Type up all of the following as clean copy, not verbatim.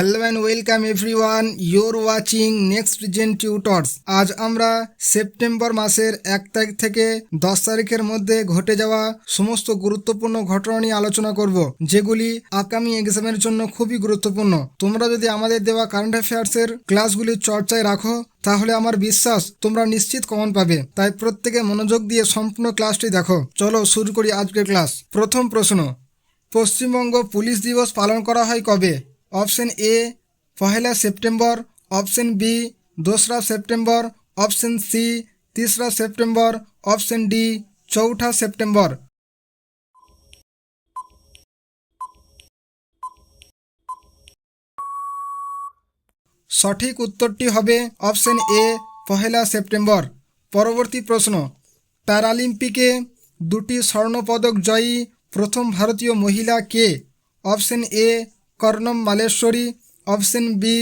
Hello and welcome everyone, you're watching Next Gen Tutors. আজ আমরা September মাসের 1 তারিখ থেকে 10 তারিখের মধ্যে ঘটে যাওয়া সমস্ত গুরুত্বপূর্ণ ঘটনা নিয়ে আলোচনা করব, যেগুলি আপকামিং এক্সামের জন্য খুবই গুরুত্বপূর্ণ। তোমরা যদি আমাদের দেওয়া কারেন্ট অ্যাফেয়ার্সের ক্লাসগুলি চর্চায় রাখো, তাহলে আমার বিশ্বাস তোমরা নিশ্চিত কমন পাবে। তাই প্রত্যেকে মনোযোগ দিয়ে সম্পূর্ণ ক্লাসটি দেখো। চলো শুরু করি আজকের ক্লাস। প্রথম প্রশ্ন, পশ্চিমবঙ্গ পুলিশ দিবস পালন করা হয় কবে? Option A 1 September, option B 2 September, option C 3 September, option D 4 September. সঠিক উত্তরটি হবে অপশন এ 1 সেপ্টেম্বর। পরবর্তী প্রশ্ন, প্যারালিম্পিকে 2টি স্বর্ণপদক জয়ী প্রথম ভারতীয় মহিলা কে? Option A Karnam Malleswari, option B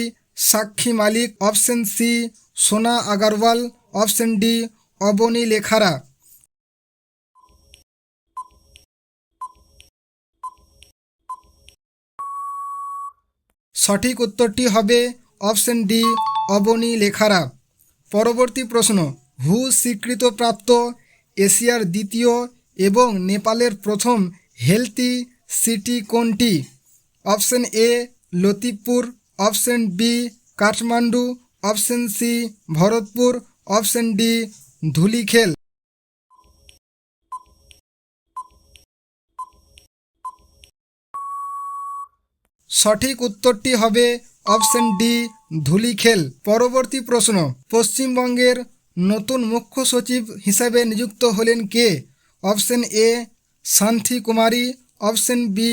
Sakshi Malik, option C Sona Agarwal, option D Avani Lekhara. সঠিক উত্তরটি হবে অপশন ডি অবনী লেখারা। পরবর্তী প্রশ্ন, হু স্বীকৃতপ্রাপ্ত এশিয়ার দ্বিতীয় এবং নেপালের প্রথম হেলথি সিটি কোনটি? Option A Latifpur, option B Kathmandu, option C Bharatpur, option D Dhulikhel. সঠিক উত্তরটি হবে অপশন ডি ধুলিখেল। পরবর্তী প্রশ্ন, পশ্চিমবঙ্গের নতুন মুখ্য সচিব হিসাবে নিযুক্ত হলেন কে? Option A Shanti Kumari, option B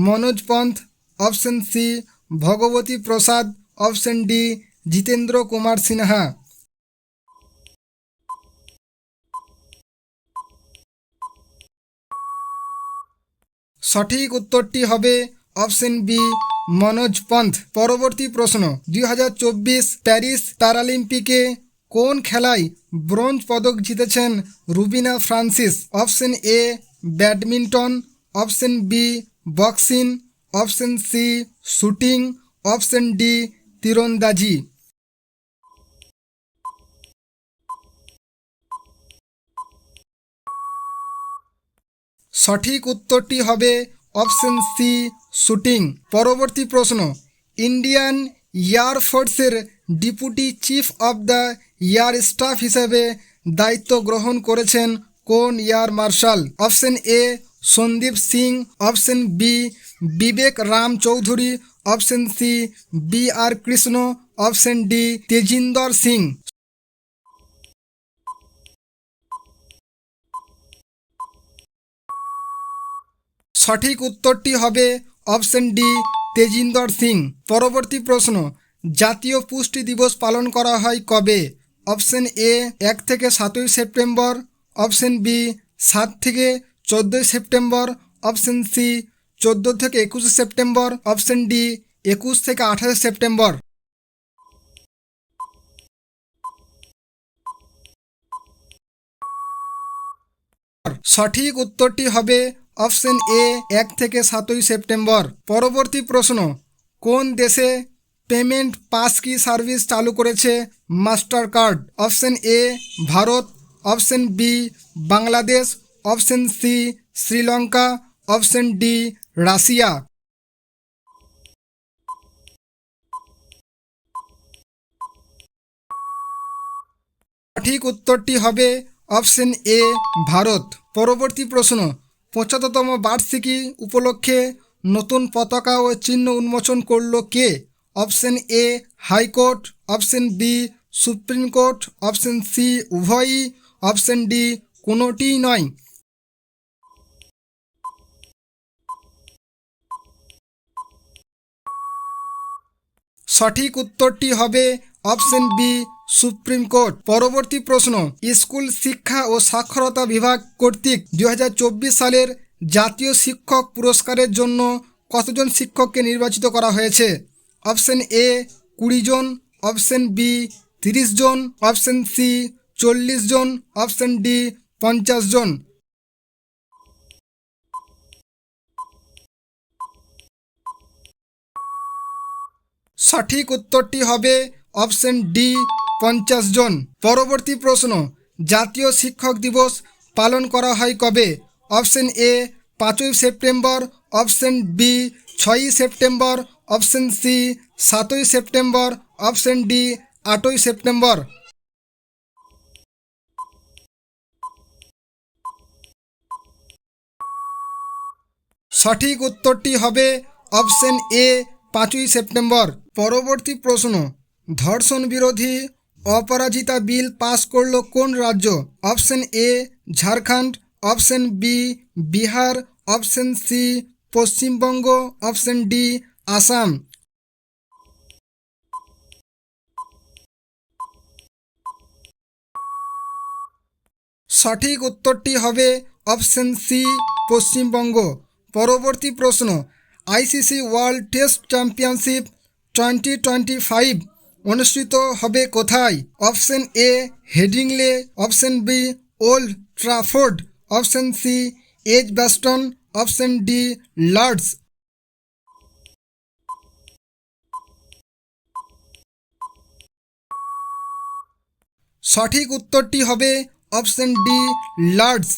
Manoj Pant, option C Bhagwati Prasad, option D Jitendra Kumar Sinha. সঠিক উত্তরটি হবে অপশন বি মনোজ পন্থ। পরবর্তী প্রশ্ন, 2024 প্যারিস প্যারালিম্পিকে কোন খেলায় ব্রোঞ্জ পদক জিতেছেন Rubina Francis? Option A badminton, option B boxing, option C shooting, option D তীরন্দাজি। সঠিক উত্তরটি হবে অপশন সি শুটিং। পরবর্তী প্রশ্ন, ইন্ডিয়ান এয়ার ফোর্সের deputy chief of the air staff হিসেবে দায়িত্ব গ্রহণ করেছেন কোন air marshal? Option A Sandeep Singh, option B Vivek Ram Chaudhari, option C B R Krishna, option D Tejinder Singh. সঠিক উত্তরটি হবে অপশন ডি তেজিন্দর সিং। পরবর্তী প্রশ্ন, জাতীয় পুষ্টি দিবস পালন করা হয় কবে? অপশন এ 1 থেকে 7 সেপ্টেম্বর, অপশন বি 7 থেকে 14 সেপ্টেম্বর, অপশন সি 14 থেকে 21 সেপ্টেম্বর, অপশন ডি 21 থেকে 28 সেপ্টেম্বর। সঠিক উত্তরটি হবে অপশন এ 1 থেকে 7 সেপ্টেম্বর। পরবর্তী প্রশ্ন, কোন দেশে পেমেন্ট পাস কি সার্ভিস চালু করেছে master card? Option A Bharat, option B Bangladesh, option C Sri Lanka, option D Russia. সঠিক উত্তরটি হবে অপশন এ ভারত। পরবর্তী প্রশ্ন, 75তম বার্ষিকী উপলক্ষে নতুন পতাকা ও চিহ্ন উন্মোচন করল কে? Option A high court, option B supreme court, option C উভয়ই, অপশন ডি কোনোটিই নয়। সঠিক উত্তরটি হবে অপশন বি সুপ্রিম কোর্ট। পরবর্তী প্রশ্ন, স্কুল শিক্ষা ও সাক্ষরতা বিভাগ কর্তৃক 2024 সালের জাতীয় শিক্ষক পুরস্কারের জন্য কতজন শিক্ষককে নির্বাচিত করা হয়েছে? অপশন এ 20 জন, অপশন বি 30 জন, অপশন সি 40 জন, অপশন ডি 50 জন। সঠিক উত্তরটি হবে অপশন ডি 50 জন। পরবর্তী প্রশ্ন, জাতীয় শিক্ষক দিবস পালন করা হয় কবে? অপশন এ 5ই সেপ্টেম্বর, অপশন বি 6ই সেপ্টেম্বর, অপশন সি 7ই সেপ্টেম্বর, অপশন ডি 8ই সেপ্টেম্বর। সঠিক উত্তরটি হবে অপশন এ 5ই সেপ্টেম্বর। পরবর্তী প্রশ্ন, ধর্ষণ বিরোধী অপরাজিতা বিল পাস করল কোন রাজ্য? Option A Jharkhand, option B Bihar, option C Paschimbanga, option D Assam. সঠিক উত্তরটি হবে অপশন সি পশ্চিমবঙ্গ। পরবর্তী প্রশ্ন, আইসিসি ওয়ার্ল্ড টেস্ট চ্যাম্পিয়নশিপ 2025 অনুষ্ঠিত হবে কোথায়? Option A Headingley, option B Old Trafford, option C Edgbaston, option D Lord's. সঠিক উত্তরটি হবে অপশন ডি লর্ডস।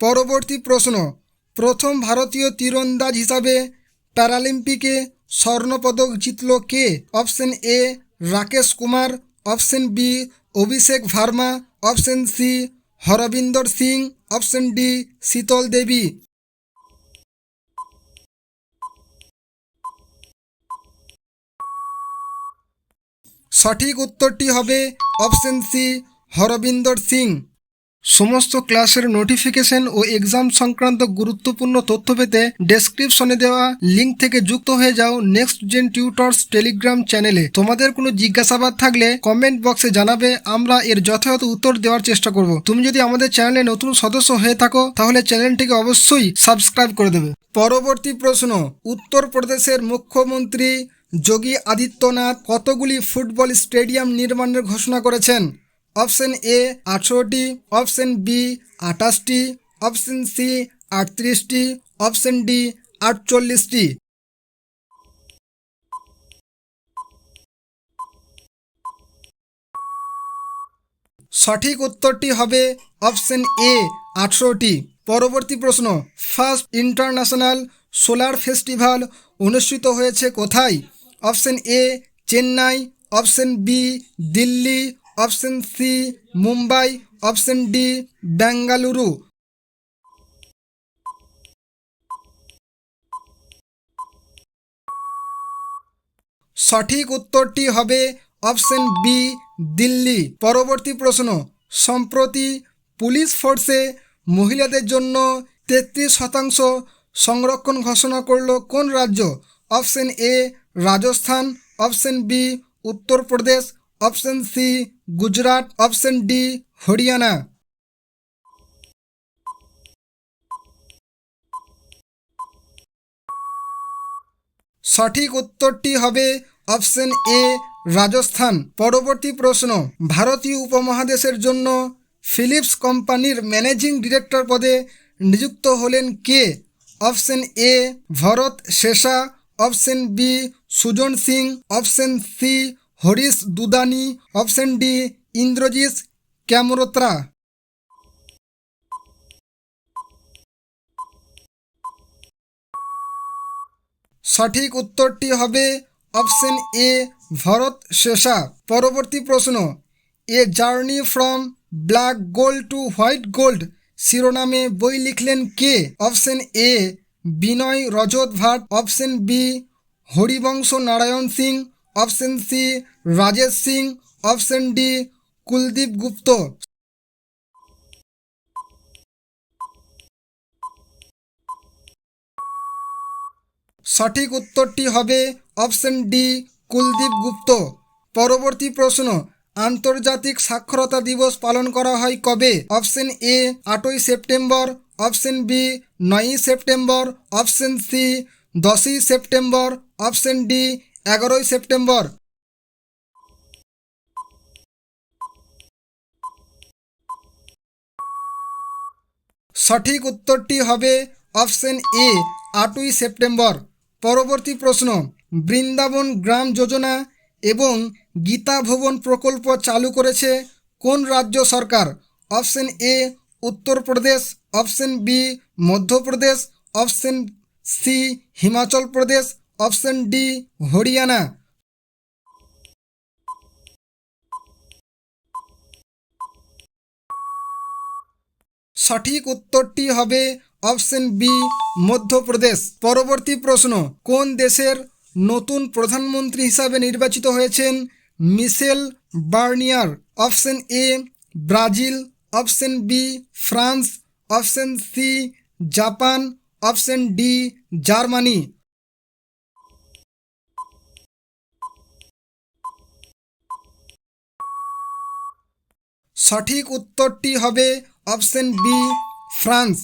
পরবর্তী প্রশ্ন, প্রথম ভারতীয় তীরন্দাজ হিসাবে প্যারালিম্পিকে স্বর্ণপদক জিতল কে? Option A Rakesh Kumar, option B Abhishek Verma, option C Harvinder Singh, option D Sheetal Devi. সঠিক উত্তরটি হবে অপশন সি হরবিন্দর সিং। সমস্ত ক্লাসের নোটিফিকেশন ও এক্সাম সংক্রান্ত গুরুত্বপূর্ণ তথ্য পেতে ডেসক্রিপশনে দেওয়া লিঙ্ক থেকে যুক্ত হয়ে যাও নেক্সট জেন টিউটর্স টেলিগ্রাম চ্যানেলে। তোমাদের কোনো জিজ্ঞাসাবাদ থাকলে কমেন্ট বক্সে জানাবে, আমরা এর যথাযথ উত্তর দেওয়ার চেষ্টা করব। তুমি যদি আমাদের চ্যানেলে নতুন সদস্য হয়ে থাকো তাহলে চ্যানেলটিকে অবশ্যই সাবস্ক্রাইব করে দেবে। পরবর্তী প্রশ্ন, উত্তরপ্রদেশের মুখ্যমন্ত্রী যোগী আদিত্যনাথ কতগুলি ফুটবল স্টেডিয়াম নির্মাণের ঘোষণা করেছেন? অপশন এ 18টি, অপশন বি 28টি, অপশন সি 38টি, অপশন ডি 48টি। সঠিক উত্তরটি হবে অপশন এ 18টি। পরবর্তী প্রশ্ন, ফার্স্ট ইন্টারন্যাশনাল সোলার ফেস্টিভ্যাল অনুষ্ঠিত হয়েছে কোথায়? Option A Chennai, option B Delhi, option C Mumbai, option D Bengaluru. সঠিক উত্তরটি হবে অপশন বি দিল্লি। পরবর্তী প্রশ্ন, সম্প্রতি পুলিশ ফোর্সে মহিলাদের জন্য 33% সংরক্ষণ ঘোষণা করল কোন রাজ্য? অপশন এ Rajasthan, option B Uttar Pradesh, option C Gujarat, option D Haryana. সঠিক উত্তরটি হবে অপশন এ রাজস্থান। পরবর্তী প্রশ্ন, ভারতীয় উপমহাদেশের জন্য ফিলিপস কোম্পানির ম্যানেজিং ডিরেক্টর পদে নিযুক্ত হলেন কে? Option A Bharat Sesha, option B Sujan Singh, option C Harish Dudani, option D Indrajit Kamrotra. সঠিক উত্তরটি হবে অপশন এ ভরত শেষা। পরবর্তী প্রশ্ন, a journey from black gold to white gold শিরোনামে বই লিখলেন কে? Option A Vinay Rajat Bhat, option B Harivansh Narayan Singh, option C Rajesh Singh, option D Kuldeep Gupta. সঠিক উত্তরটি হবে অপশন ডি কুলদীপ গুপ্ত। পরবর্তী প্রশ্ন, আন্তর্জাতিক সাক্ষরতা দিবস পালন করা হয় কবে? অপশন এ 8ই সেপ্টেম্বর, অপশন বি 9ই সেপ্টেম্বর, অপশন সি 10ই সেপ্টেম্বর, অপশন ডি 11ই সেপ্টেম্বর। সঠিক উত্তরটি হবে অপশন এ 8ই সেপ্টেম্বর। পরবর্তী প্রশ্ন, বৃন্দাবন গ্রাম যোজনা এবং গীতা ভবন প্রকল্প চালু করেছে কোন রাজ্য সরকার? Option A Uttar Pradesh, option B Madhya Pradesh, option C Himachal Pradesh, option D Haryana. সঠিক উত্তরটি হবে অপশন বি মধ্যপ্রদেশ। পরবর্তী প্রশ্ন, কোন দেশের নতুন প্রধানমন্ত্রী হিসাবে নির্বাচিত হয়েছেন Michel Barnier? Option A Brazil, option B France, option C Japan, option D Germany. সঠিক উত্তরটি হবে অপশন বি ফ্রান্স।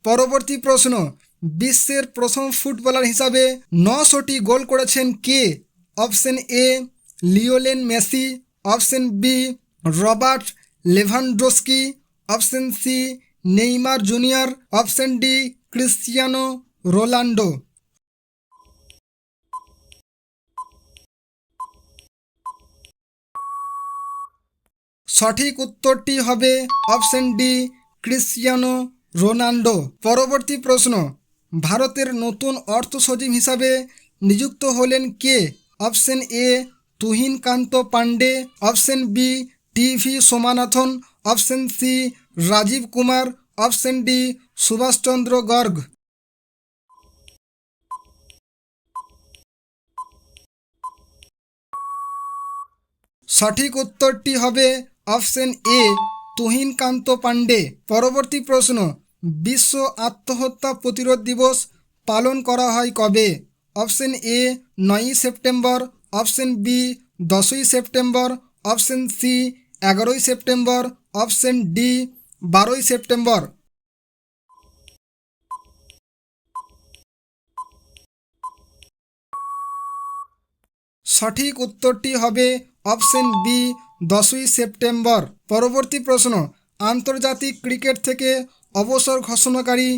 পরবর্তী প্রশ্ন, বিশ্বের প্রথম ফুটবলার হিসাবে 900টি গোল করেছেন কে? Option A Lionel Messi, option B Robert Lewandowski, option C Neymar Junior, option D Cristiano Ronaldo. সঠিক উত্তরটি হবে অপশন ডি ক্রিস্টিয়ানো রোনাল্ডো। পরবর্তী প্রশ্ন, ভারতের নতুন অর্থ সচিব হিসাবে নিযুক্ত হলেন কে? Option A Tuhin Kanta Pandey, option B T V Somanathan, option C Rajeev Kumar, option D Subhash Chandra Garg. সঠিক উত্তরটি হবে অপশন এ তুহিনকান্ত পান্ডে। পরবর্তী প্রশ্ন, বিশ্ব আত্মহত্যা প্রতিরোধ দিবস পালন করা হয় কবে? অপশন এ 9ই সেপ্টেম্বর, অপশন বি 10ই সেপ্টেম্বর, অপশন সি 11ই সেপ্টেম্বর, অপশন ডি 12ই সেপ্টেম্বর। সঠিক উত্তরটি হবে অপশন বি 10ই সেপ্টেম্বর। পরবর্তী প্রশ্ন, আন্তর্জাতিক ক্রিকেট থেকে অবসর ঘোষণাকারী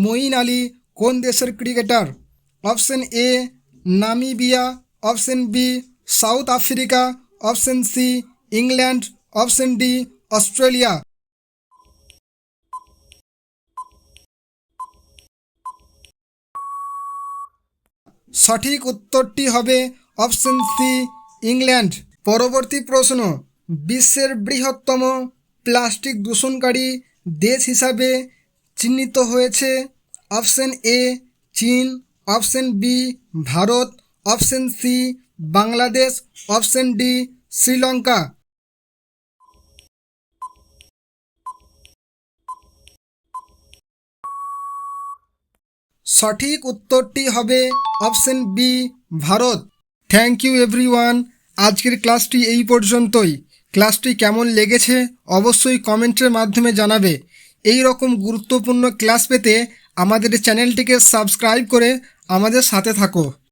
মঈন আলী কোন দেশের cricketer? Option A Namibia, option B South Africa, option C England, option D Australia. সঠিক উত্তরটি হবে অপশন সি ইংল্যান্ড। পরবর্তী প্রশ্ন, বিশ্বের বৃহত্তম প্লাস্টিক দূষণকারী দেশ হিসাবে চিহ্নিত হয়েছে অপশন এ চীন, option B Bharat, option C Bangladesh, option D Sri Lanka. সঠিক উত্তরটি হবে option B Bharat. Thank you everyone. আজকের ক্লাসটি এই পর্যন্তই। ক্লাসটি কেমন লেগেছে অবশ্যই কমেন্টের মাধ্যমে জানাবে। এই রকম গুরুত্বপূর্ণ ক্লাস পেতে আমাদের চ্যানেলটিকে সাবস্ক্রাইব করে আমাদের সাথে থাকো।